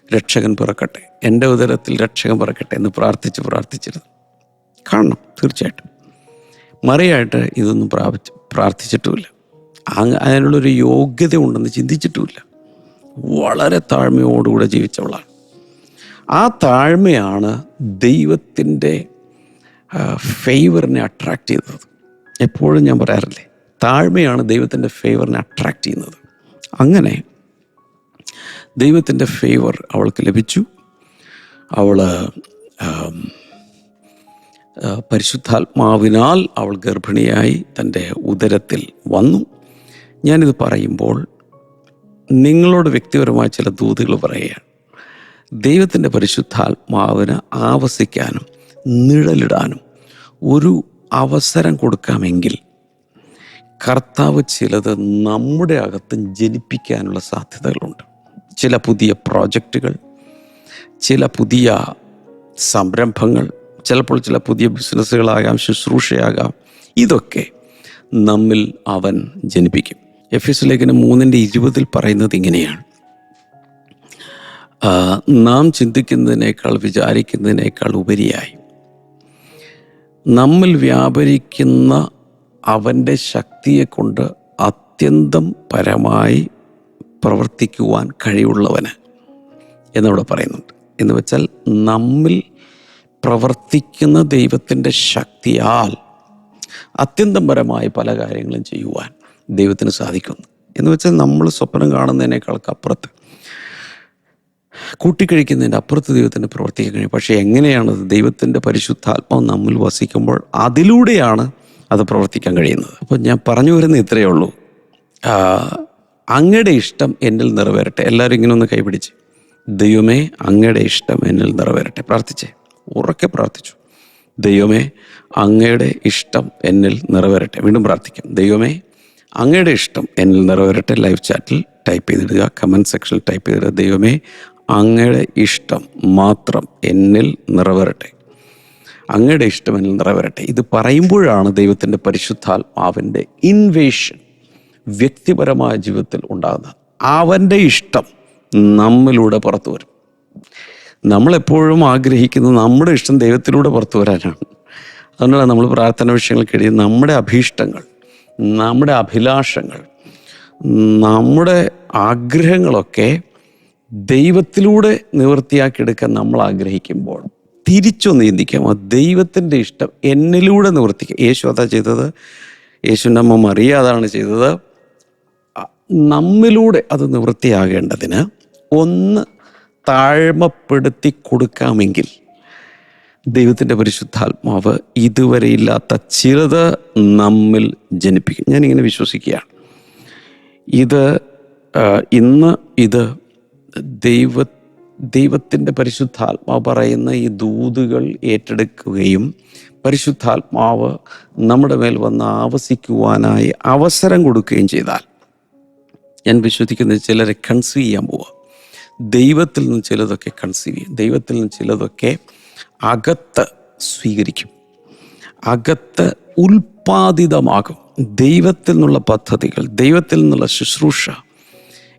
രക്ഷകൻ പിറക്കട്ടെ, എൻ്റെ ഉദരത്തിൽ രക്ഷകൻ പിറക്കട്ടെ എന്ന് പ്രാർത്ഥിച്ചിരുന്നു. കാണണം തീർച്ചയായിട്ടും. മറിയായിട്ട് ഇതൊന്നും പ്രാർത്ഥിച്ചിട്ടുമില്ല, അതിനുള്ളൊരു യോഗ്യത ഉണ്ടെന്ന് ചിന്തിച്ചിട്ടുമില്ല. വളരെ താഴ്മയോടുകൂടെ ജീവിച്ചവളാണ്. ആ താഴ്മയാണ് ദൈവത്തിൻ്റെ ഫേവറിനെ അട്രാക്റ്റ് ചെയ്തത്. എപ്പോഴും ഞാൻ പറയാറില്ലേ, താഴ്മയാണ് ദൈവത്തിൻ്റെ ഫേവറിനെ അട്രാക്റ്റ് ചെയ്യുന്നത്. അങ്ങനെ ദൈവത്തിൻ്റെ ഫേവർ അവൾക്ക് ലഭിച്ചു. അവൾ പരിശുദ്ധാത്മാവിനാൽ അവൾ ഗർഭിണിയായി തൻ്റെ ഉദരത്തിൽ വന്നു. ഞാനിത് പറയുമ്പോൾ നിങ്ങളോട് വ്യക്തിപരമായ ചില ദൂതുകൾ പറയുകയാണ്. ദൈവത്തിൻ്റെ പരിശുദ്ധാത്മാവിന് ആവസിക്കാനും നിഴലിടാനും ഒരു അവസരം കൊടുക്കാമെങ്കിൽ കർത്താവ് ചിലത് നമ്മുടെ അകത്ത് ജനിപ്പിക്കാനുള്ള സാധ്യതകളുണ്ട്. ചില പുതിയ പ്രോജക്റ്റുകൾ, ചില പുതിയ സംരംഭങ്ങൾ, ചിലപ്പോൾ ചില പുതിയ ബിസിനസ്സുകളാകാം, ശുശ്രൂഷയാകാം. ഇതൊക്കെ നമ്മിൽ അവൻ ജനിപ്പിക്കും. എഫെസ്യ ലേഖനം 3:20 പറയുന്നത് ഇങ്ങനെയാണ്: നാം ചിന്തിക്കുന്നതിനേക്കാൾ വിചാരിക്കുന്നതിനേക്കാൾ ഉപരിയായി നമ്മിൽ വ്യാപരിക്കുന്ന അവൻ്റെ ശക്തിയെ കൊണ്ട് അത്യന്തം പരമായി പ്രവർത്തിക്കുവാൻ കഴിവുള്ളവന് എന്നവിടെ പറയുന്നുണ്ട്. എന്ന് വെച്ചാൽ നമ്മിൽ പ്രവർത്തിക്കുന്ന ദൈവത്തിൻ്റെ ശക്തിയാൽ അത്യന്തം പരമായി പല കാര്യങ്ങളും ചെയ്യുവാൻ ദൈവത്തിന് സാധിക്കുന്നു. എന്ന് വെച്ചാൽ നമ്മൾ സ്വപ്നം കാണുന്നതിനേക്കാൾക്ക് അപ്പുറത്ത്, കൂട്ടിക്കഴിക്കുന്നതിൻ്റെ അപ്പുറത്ത് ദൈവത്തിന് പ്രവർത്തിക്കാൻ കഴിയും. പക്ഷേ എങ്ങനെയാണത്? ദൈവത്തിൻ്റെ പരിശുദ്ധാത്മാവ് നമ്മിൽ വസിക്കുമ്പോൾ അതിലൂടെയാണ് അത് പ്രവർത്തിക്കാൻ കഴിയുന്നത്. അപ്പോൾ ഞാൻ പറഞ്ഞു വരുന്നത് ഇത്രയേ ഉള്ളൂ. അങ്ങയുടെ ഇഷ്ടം എന്നിൽ നിറവേറട്ടെ. എല്ലാവരും ഇങ്ങനെ ഒന്ന് കൈപിടിച്ച്, ദൈവമേ അങ്ങയുടെ ഇഷ്ടം എന്നിൽ നിറവേറട്ടെ. പ്രാർത്ഥിച്ചേ, ഉറക്കെ പ്രാർത്ഥിച്ചു. ദൈവമേ അങ്ങയുടെ ഇഷ്ടം എന്നിൽ നിറവേറട്ടെ. വീണ്ടും പ്രാർത്ഥിക്കാം, ദൈവമേ അങ്ങയുടെ ഇഷ്ടം എന്നിൽ നിറവേറട്ടെ. ലൈവ് ചാറ്റിൽ ടൈപ്പ് ചെയ്തിടുക, കമൻറ്റ് സെക്ഷനിൽ ടൈപ്പ് ചെയ്തിടുക, ദൈവമേ അങ്ങയുടെ ഇഷ്ടം മാത്രം എന്നിൽ നിറവേറട്ടെ, അങ്ങയുടെ ഇഷ്ടം എന്നിൽ നിറവേറട്ടെ. ഇത് പറയുമ്പോഴാണ് ദൈവത്തിൻ്റെ പരിശുദ്ധാത്മാവിൻ്റെ ഇൻവേഷൻ വ്യക്തിപരമായ ജീവിതത്തിൽ ഉണ്ടാകുന്നത്. അവൻ്റെ ഇഷ്ടം നമ്മിലൂടെ പുറത്തു വരും. നമ്മളെപ്പോഴും ആഗ്രഹിക്കുന്നത് നമ്മുടെ ഇഷ്ടം ദൈവത്തിലൂടെ പുറത്തു വരാനാണ്. അതുകൊണ്ടാണ് നമ്മൾ പ്രാർത്ഥന വിഷയങ്ങൾക്കിടയിൽ നമ്മുടെ അഭീഷ്ടങ്ങൾ, നമ്മുടെ അഭിലാഷങ്ങൾ, നമ്മുടെ ആഗ്രഹങ്ങളൊക്കെ ദൈവത്തിലൂടെ നിവൃത്തിയാക്കിയെടുക്കാൻ നമ്മൾ ആഗ്രഹിക്കുമ്പോൾ തിരിച്ചൊന്ന് ചിന്തിക്കാം. ആ ദൈവത്തിൻ്റെ ഇഷ്ടം എന്നിലൂടെ നിവർത്തിക്കുക. യേശു അതാ ചെയ്തത്. യേശുവിൻ്റെ അമ്മ മറിയ അതാണ് ചെയ്തത്. നമ്മിലൂടെ അത് നിവൃത്തിയാകേണ്ടതിന് ഒന്ന് താഴ്മപ്പെടുത്തി കൊടുക്കാമെങ്കിൽ ദൈവത്തിൻ്റെ പരിശുദ്ധാത്മാവ് ഇതുവരെ ഇല്ലാത്ത ചിലത് നമ്മിൽ ജനിപ്പിക്കും. ഞാനിങ്ങനെ വിശ്വസിക്കുകയാണ്. ഇന്ന് ദൈവത്തിൻ്റെ പരിശുദ്ധാത്മാവ് പറയുന്ന ഈ ദൂതുകൾ ഏറ്റെടുക്കുകയും പരിശുദ്ധാത്മാവ് നമ്മുടെ മേൽ വന്ന് ആവസിക്കുവാനായി അവസരം കൊടുക്കുകയും ചെയ്താൽ, ഞാൻ വിശ്വസിക്കുന്നത് ചിലരെ കൺസീവ് ചെയ്യാൻ പോവുക. ദൈവത്തിൽ നിന്ന് ചിലതൊക്കെ കൺസീവ് ചെയ്യും. ദൈവത്തിൽ നിന്ന് ചിലതൊക്കെ അകത്ത് സ്വീകരിക്കും, അകത്ത് ഉൽപ്പാദിതമാകും. ദൈവത്തിൽ നിന്നുള്ള പദ്ധതികൾ, ദൈവത്തിൽ നിന്നുള്ള ശുശ്രൂഷ,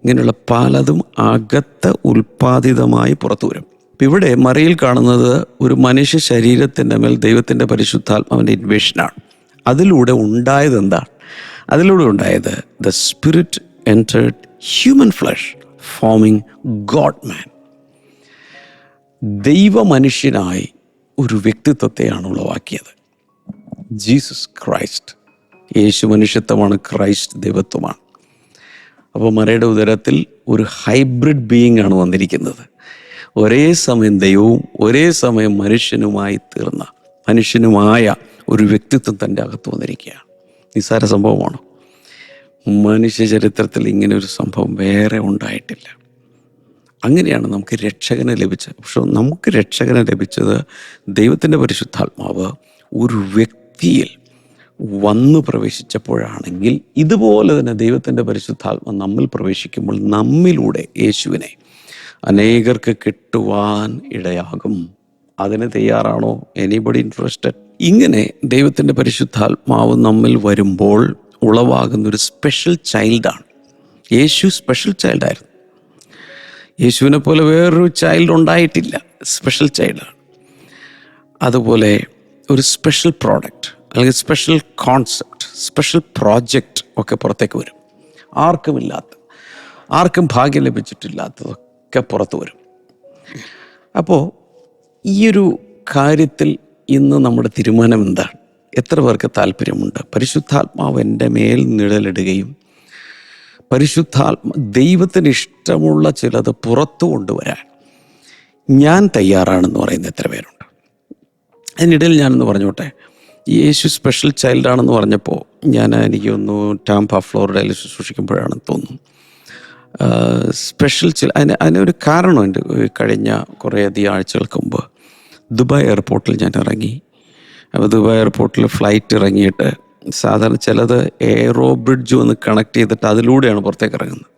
ഇങ്ങനെയുള്ള പലതും അകത്ത് ഉൽപ്പാദിതമായി പുറത്തു വരും. ഇപ്പം ഇവിടെ മറിയിൽ കാണുന്നത് ഒരു മനുഷ്യ ശരീരത്തിൻ്റെ മേൽ ദൈവത്തിൻ്റെ പരിശുദ്ധാത്മാവിൻ്റെ ഇൻവേഷനാണ്. അതിലൂടെ ഉണ്ടായത് എന്താണ്? അതിലൂടെ ഉണ്ടായത് the spirit entered human flesh, forming God man. ദൈവ മനുഷ്യനായി ഒരു വ്യക്തിത്വത്തെയാണ് ഉളവാക്കിയത്. Jesus Christ. യേശു മനുഷ്യത്വമാണ്, ക്രൈസ്റ്റ് ദൈവത്വമാണ്. അപ്പോൾ മറിയുടെ ഉദരത്തിൽ ഒരു ഹൈബ്രിഡ് ബീയിങ് ആണ് വന്നിരിക്കുന്നത്. ഒരേ സമയം ദൈവവും ഒരേ സമയം മനുഷ്യനുമായി തീർന്ന, മനുഷ്യനുമായ ഒരു വ്യക്തിത്വം തൻ്റെ അകത്ത് വന്നിരിക്കുകയാണ്. നിസ്സാര സംഭവമാണ്. മനുഷ്യ ചരിത്രത്തിൽ ഇങ്ങനെ ഒരു സംഭവം വേറെ ഉണ്ടായിട്ടില്ല. അങ്ങനെയാണ് നമുക്ക് രക്ഷകനെ ലഭിച്ചത്. പക്ഷെ നമുക്ക് രക്ഷകനെ ലഭിച്ചത് ദൈവത്തിൻ്റെ പരിശുദ്ധാത്മാവ് ഒരു വ്യക്തിയിൽ വന്നു പ്രവേശിച്ചപ്പോഴാണെങ്കിൽ, ഇതുപോലെ തന്നെ ദൈവത്തിൻ്റെ പരിശുദ്ധാത്മ നമ്മിൽ പ്രവേശിക്കുമ്പോൾ നമ്മിലൂടെ യേശുവിനെ അനേകർക്ക് കിട്ടുവാൻ ഇടയാകും. അതിന് തയ്യാറാണോ? Anybody interested? ഇങ്ങനെ ദൈവത്തിൻ്റെ പരിശുദ്ധാത്മാവ് നമ്മിൽ വരുമ്പോൾ ഉളവാകുന്നൊരു സ്പെഷ്യൽ ചൈൽഡാണ് യേശു. സ്പെഷ്യൽ ചൈൽഡായിരുന്നു. യേശുവിനെ പോലെ വേറൊരു ചൈൽഡ് ഉണ്ടായിട്ടില്ല. സ്പെഷ്യൽ ചൈൽഡാണ്. അതുപോലെ ഒരു സ്പെഷ്യൽ പ്രോഡക്റ്റ് അല്ലെങ്കിൽ സ്പെഷ്യൽ കോൺസെപ്റ്റ്, സ്പെഷ്യൽ പ്രോജക്റ്റ് ഒക്കെ പുറത്തേക്ക് വരും. ആർക്കും ഭാഗ്യം ലഭിച്ചിട്ടില്ലാത്തതൊക്കെ പുറത്തു വരും. അപ്പോൾ ഈ ഒരു കാര്യത്തിൽ ഇന്ന് നമ്മുടെ തീരുമാനം എന്താണ്? എത്ര പേർക്ക് താല്പര്യമുണ്ട്? പരിശുദ്ധാത്മാവ് എൻ്റെ മേൽ നിഴലിടുകയും ദൈവത്തിന് ഇഷ്ടമുള്ള ചിലത് പുറത്തു കൊണ്ടുവരാൻ ഞാൻ തയ്യാറാണെന്ന് പറയുന്ന എത്ര പേരുണ്ട്? അതിനിടയിൽ ഞാനെന്ന് പറഞ്ഞോട്ടെ, യേശു സ്പെഷ്യൽ ചൈൽഡാണെന്ന് പറഞ്ഞപ്പോൾ എനിക്ക് തോന്നുന്നു ടാംപ ഫ്ലോറിഡയിൽ ശുശ്രൂഷിക്കുമ്പോഴാണെന്ന് തോന്നുന്നു. സ്പെഷ്യൽ അതിനൊരു കാരണമുണ്ട്. കഴിഞ്ഞ കുറേയധികം ആഴ്ചകൾക്ക് മുമ്പ് ദുബായ് എയർപോർട്ടിൽ ഞാൻ ഇറങ്ങി. അപ്പോൾ ദുബായ് എയർപോർട്ടിൽ ഫ്ലൈറ്റ് ഇറങ്ങിയിട്ട് സാധാരണ ചിലത് എയറോ ബ്രിഡ്ജ് ഒന്ന് കണക്ട് ചെയ്തിട്ട് അതിലൂടെയാണ് പുറത്തേക്ക് ഇറങ്ങുന്നത്.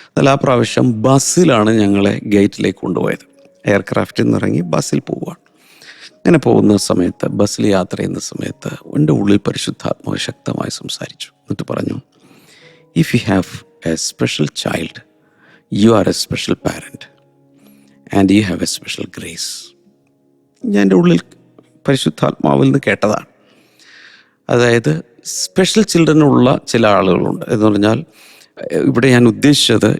എന്നാൽ ആ പ്രാവശ്യം ബസ്സിലാണ് ഞങ്ങളെ ഗേറ്റിലേക്ക് കൊണ്ടുപോയത്. എയർക്രാഫ്റ്റിൽ നിന്ന് ഇറങ്ങി ബസ്സിൽ പോവുകയാണ്. അങ്ങനെ പോകുന്ന സമയത്ത്, ബസ്സിൽ യാത്ര ചെയ്യുന്ന സമയത്ത് എൻ്റെ ഉള്ളിൽ പരിശുദ്ധാത്മാവ് ശക്തമായി സംസാരിച്ചു. എന്നിട്ട് പറഞ്ഞു, if you have A special child, you are A special parent and you have A special grace. ഞാൻ എൻ്റെ ഉള്ളിൽ പരിശുദ്ധാത്മാവിൽ നിന്ന് കേട്ടതാണ്. അതായത് സ്പെഷ്യൽ ചിൽഡ്രനുള്ള ചില ആളുകളുണ്ട് എന്ന് പറഞ്ഞാൽ, ഇവിടെ ഞാൻ ഉദ്ദേശിച്ചത്,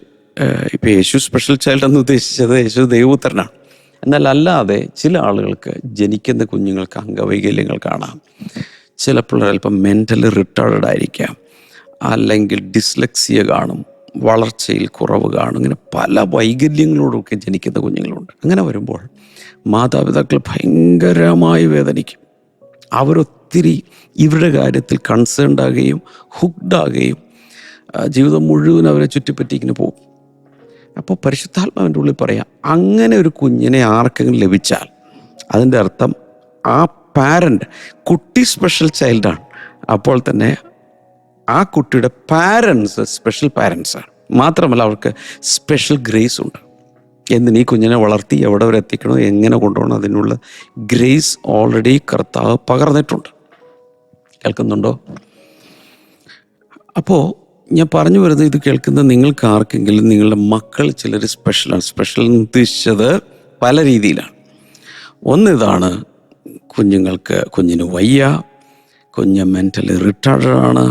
ഇപ്പോൾ യേശു സ്പെഷ്യൽ ചൈൽഡ് എന്ന് ഉദ്ദേശിച്ചത് യേശു ദൈവപുത്രനാണ്. എന്നാൽ അല്ലാതെ ചില ആളുകൾക്ക് ജനിക്കുന്ന കുഞ്ഞുങ്ങൾക്ക് അംഗവൈകല്യങ്ങൾ കാണാം. ചിലപ്പോൾ അല്പം മെൻ്റലി റിട്ടാർഡഡ് ആയിരിക്കാം, അല്ലെങ്കിൽ ഡിസ്ലെക്സിയ കാണും, വളർച്ചയിൽ കുറവ് കാണും. ഇങ്ങനെ പല വൈകല്യങ്ങളോടൊക്കെ ജനിക്കുന്ന കുഞ്ഞുങ്ങളുണ്ട്. അങ്ങനെ വരുമ്പോൾ മാതാപിതാക്കൾ ഭയങ്കരമായി വേദനിക്കും. അവരൊത്തിരി ഇവരുടെ കാര്യത്തിൽ കൺസേൺഡ് ആകുകയും ഹുക്ഡാകുകയും ജീവിതം മുഴുവൻ അവരെ ചുറ്റിപ്പറ്റി ഇങ്ങനെ പോകും. അപ്പോൾ പരിശുദ്ധാത്മാവിൻ്റെ ഉള്ളിൽ പറയാം, അങ്ങനെ ഒരു കുഞ്ഞിനെ ആർക്കെങ്കിലും ലഭിച്ചാൽ അതിൻ്റെ അർത്ഥം ആ പാരൻ്റ്, കുട്ടി സ്പെഷ്യൽ ചൈൽഡാണ്. അപ്പോൾ തന്നെ ആ കുട്ടിയുടെ പാരൻസ് സ്പെഷ്യൽ പാരൻസാണ്. മാത്രമല്ല അവർക്ക് സ്പെഷ്യൽ ഗ്രേസ് ഉണ്ട്. എന്തിന് ഈ കുഞ്ഞിനെ വളർത്തി എവിടെ വരെ എത്തിക്കണോ, എങ്ങനെ കൊണ്ടുപോകണം, അതിനുള്ള ഗ്രേസ് ഓൾറെഡി കർത്താവ് പകർന്നിട്ടുണ്ട്. കേൾക്കുന്നുണ്ടോ? അപ്പോൾ ഞാൻ പറഞ്ഞു വരുന്നത്, ഇത് കേൾക്കുന്ന നിങ്ങൾക്ക് ആർക്കെങ്കിലും നിങ്ങളുടെ മക്കൾ ചിലർ സ്പെഷ്യലാണ്. സ്പെഷ്യൽ എന്ന് ഉദ്ദേശിച്ചത് പല രീതിയിലാണ്. ഒന്നിതാണ്, കുഞ്ഞിന് വയ്യ, കുഞ്ഞ് മെൻ്റലി റിട്ടാർഡഡ് ആണ്,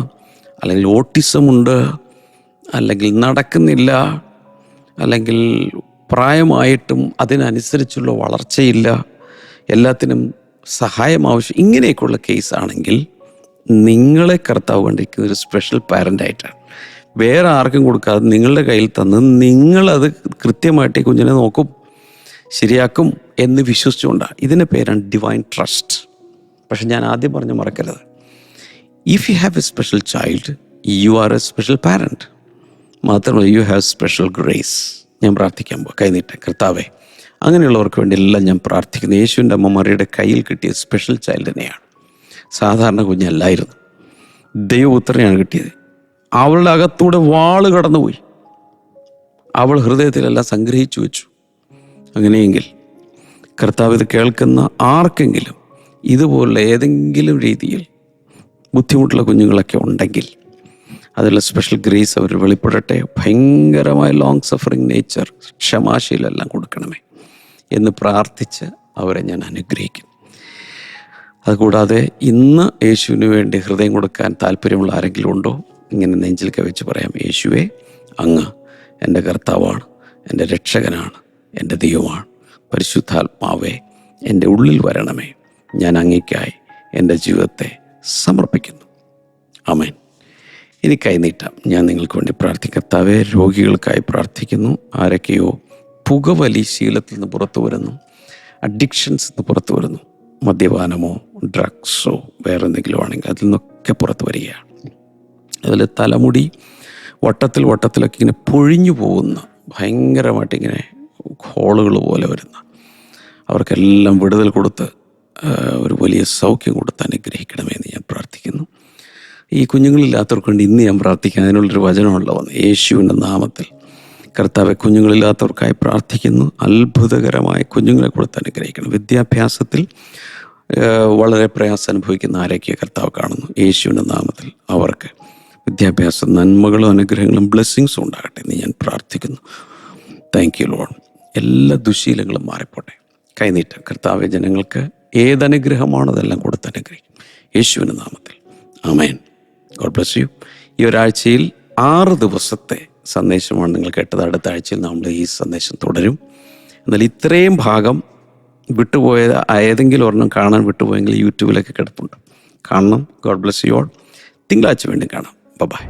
അല്ലെങ്കിൽ ഓട്ടിസം ഉണ്ട്, അല്ലെങ്കിൽ നടക്കുന്നില്ല, അല്ലെങ്കിൽ പ്രായമായിട്ടും അതിനനുസരിച്ചുള്ള വളർച്ചയില്ല, എല്ലാത്തിനും സഹായം ആവശ്യം, ഇങ്ങനെയൊക്കെയുള്ള കേസാണെങ്കിൽ നിങ്ങളെ കർത്താവ് കണ്ടിരിക്കുന്ന ഒരു സ്പെഷ്യൽ പാരൻ്റായിട്ടാണ്. വേറെ ആർക്കും കൊടുക്കാതെ നിങ്ങളുടെ കയ്യിൽ തന്ന് നിങ്ങളത് കൃത്യമായിട്ട് ഈ കുഞ്ഞിനെ നോക്കും, ശരിയാക്കും എന്ന് വിശ്വസിച്ചുകൊണ്ടാണ്. ഇതിൻ്റെ പേരാണ് ഡിവൈൻ ട്രസ്റ്റ്. പക്ഷെ ഞാൻ ആദ്യം പറഞ്ഞ് മറക്കരുത്, if you have A special child you are A special parent. മാത്രമല്ല യു ഹാവ് സ്പെഷ്യൽ ഗ്രേസ്. ഞാൻ പ്രാർത്ഥിക്കാൻ പോകും. കൈനീട്ടെ. കർത്താവേ, അങ്ങനെയുള്ളവർക്ക് വേണ്ടി എല്ലാം ഞാൻ പ്രാർത്ഥിക്കുന്നു. യേശുവിൻ്റെ അമ്മ മറിയുടെ കയ്യിൽ കിട്ടിയ സ്പെഷ്യൽ ചൈൽഡിനെയാണ്. സാധാരണ കുഞ്ഞല്ലായിരുന്നു, ദൈവപുത്രനെയാണ് കിട്ടിയത്. അവളുടെ അകത്തൂടെ വാള് കടന്നുപോയി. അവൾ ഹൃദയത്തിലെല്ലാം സംഗ്രഹിച്ചു വെച്ചു. അങ്ങനെയെങ്കിൽ കർത്താവ് ഇത് കേൾക്കുന്ന ആർക്കെങ്കിലും ഇതുപോലുള്ള ഏതെങ്കിലും രീതിയിൽ ബുദ്ധിമുട്ടുള്ള കുഞ്ഞുങ്ങളൊക്കെ ഉണ്ടെങ്കിൽ അതിലുള്ള സ്പെഷ്യൽ ഗ്രേസ് അവർ വെളിപ്പെടട്ടെ. ഭയങ്കരമായ ലോങ് സഫറിങ് നേച്ചർ, ക്ഷമാശീലെല്ലാം കൊടുക്കണമേ എന്ന് പ്രാർത്ഥിച്ച് അവരെ ഞാൻ അനുഗ്രഹിക്കും. അതുകൂടാതെ ഇന്ന് യേശുവിന് വേണ്ടി ഹൃദയം കൊടുക്കാൻ താല്പര്യമുള്ള ആരെങ്കിലും ഉണ്ടോ? ഇങ്ങനെ നെഞ്ചിൽ കവിച്ച് പറയാം, യേശുവേ, അങ്ങ് എൻ്റെ കർത്താവാണ്, എൻ്റെ രക്ഷകനാണ്, എൻ്റെ ദൈവമാണ്. പരിശുദ്ധാത്മാവേ, എൻ്റെ ഉള്ളിൽ വരണമേ. ഞാൻ അങ്ങേയ്ക്കായി എൻ്റെ ജീവിതത്തെ സമർപ്പിക്കുന്നു. ആമേൻ. ഇനി കൈനീട്ടാം. ഞാൻ നിങ്ങൾക്ക് വേണ്ടി പ്രാർത്ഥിക്കും. കർത്താവേ, രോഗികൾക്കായി പ്രാർത്ഥിക്കുന്നു. ആരൊക്കെയോ പുകവലി ശീലത്തിൽ നിന്ന് പുറത്തു വരുന്നു, അഡിക്ഷൻസ് നിന്ന് പുറത്തു വരുന്നു, മദ്യപാനമോ ഡ്രഗ്സോ വേറെ എന്തെങ്കിലും ആണെങ്കിൽ അതിൽ നിന്നൊക്കെ പുറത്ത് വരികയാണ്. അതിൽ തലമുടി വട്ടത്തിലൊക്കെ ഇങ്ങനെ പൊഴിഞ്ഞു പോകുന്ന, ഭയങ്കരമായിട്ട് ഇങ്ങനെ ഹോളുകൾ പോലെ വരുന്ന, അവർക്കെല്ലാം വിടുതൽ കൊടുത്ത് ഒരു വലിയ സൗഖ്യം കൊടുത്ത് അനുഗ്രഹിക്കണമെന്ന് ഞാൻ പ്രാർത്ഥിക്കുന്നു. ഈ കുഞ്ഞുങ്ങളില്ലാത്തവർക്ക് വേണ്ടി ഇന്ന് ഞാൻ പ്രാർത്ഥിക്കാൻ അതിനുള്ളൊരു വചനമുള്ള വന്ന് യേശുവിൻ്റെ നാമത്തിൽ കർത്താവെ, കുഞ്ഞുങ്ങളില്ലാത്തവർക്കായി പ്രാർത്ഥിക്കുന്നു. അത്ഭുതകരമായ കുഞ്ഞുങ്ങളെ കൊടുത്ത് അനുഗ്രഹിക്കണം. വിദ്യാഭ്യാസത്തിൽ വളരെ പ്രയാസം അനുഭവിക്കുന്ന ആരൊക്കെ കർത്താവ് കാണുന്നു. യേശുവിൻ്റെ നാമത്തിൽ അവർക്ക് വിദ്യാഭ്യാസ നന്മകളും അനുഗ്രഹങ്ങളും ബ്ലെസ്സിങ്സും ഉണ്ടാകട്ടെ എന്ന് ഞാൻ പ്രാർത്ഥിക്കുന്നു. Thank you Lord. എല്ലാ ദുശീലങ്ങളും മാറിപ്പോട്ടെ. കൈനീട്ടം. കർത്താവെ, ജനങ്ങൾക്ക് ഏതനുഗ്രഹമാണോ അതെല്ലാം കൊടുത്ത് അനുഗ്രഹിക്കും യേശുവിൻ്റെ നാമത്തിൽ. ആമേൻ. God bless you. ഈ ഒരാഴ്ചയിൽ 6 ദിവസത്തെ സന്ദേശമാണ് നിങ്ങൾ കേട്ടത്. അടുത്ത ആഴ്ചയിൽ നമ്മൾ ഈ സന്ദേശം തുടരും. എന്നാൽ ഇത്രയും ഭാഗം വിട്ടുപോയത് ഏതെങ്കിലും ഒരെണ്ണം കാണാൻ വിട്ടുപോയെങ്കിൽ യൂട്യൂബിലൊക്കെ കിടപ്പുണ്ട്, കാണണം. God bless you all. തിങ്കളാഴ്ച വീണ്ടും കാണാം. ബൈ.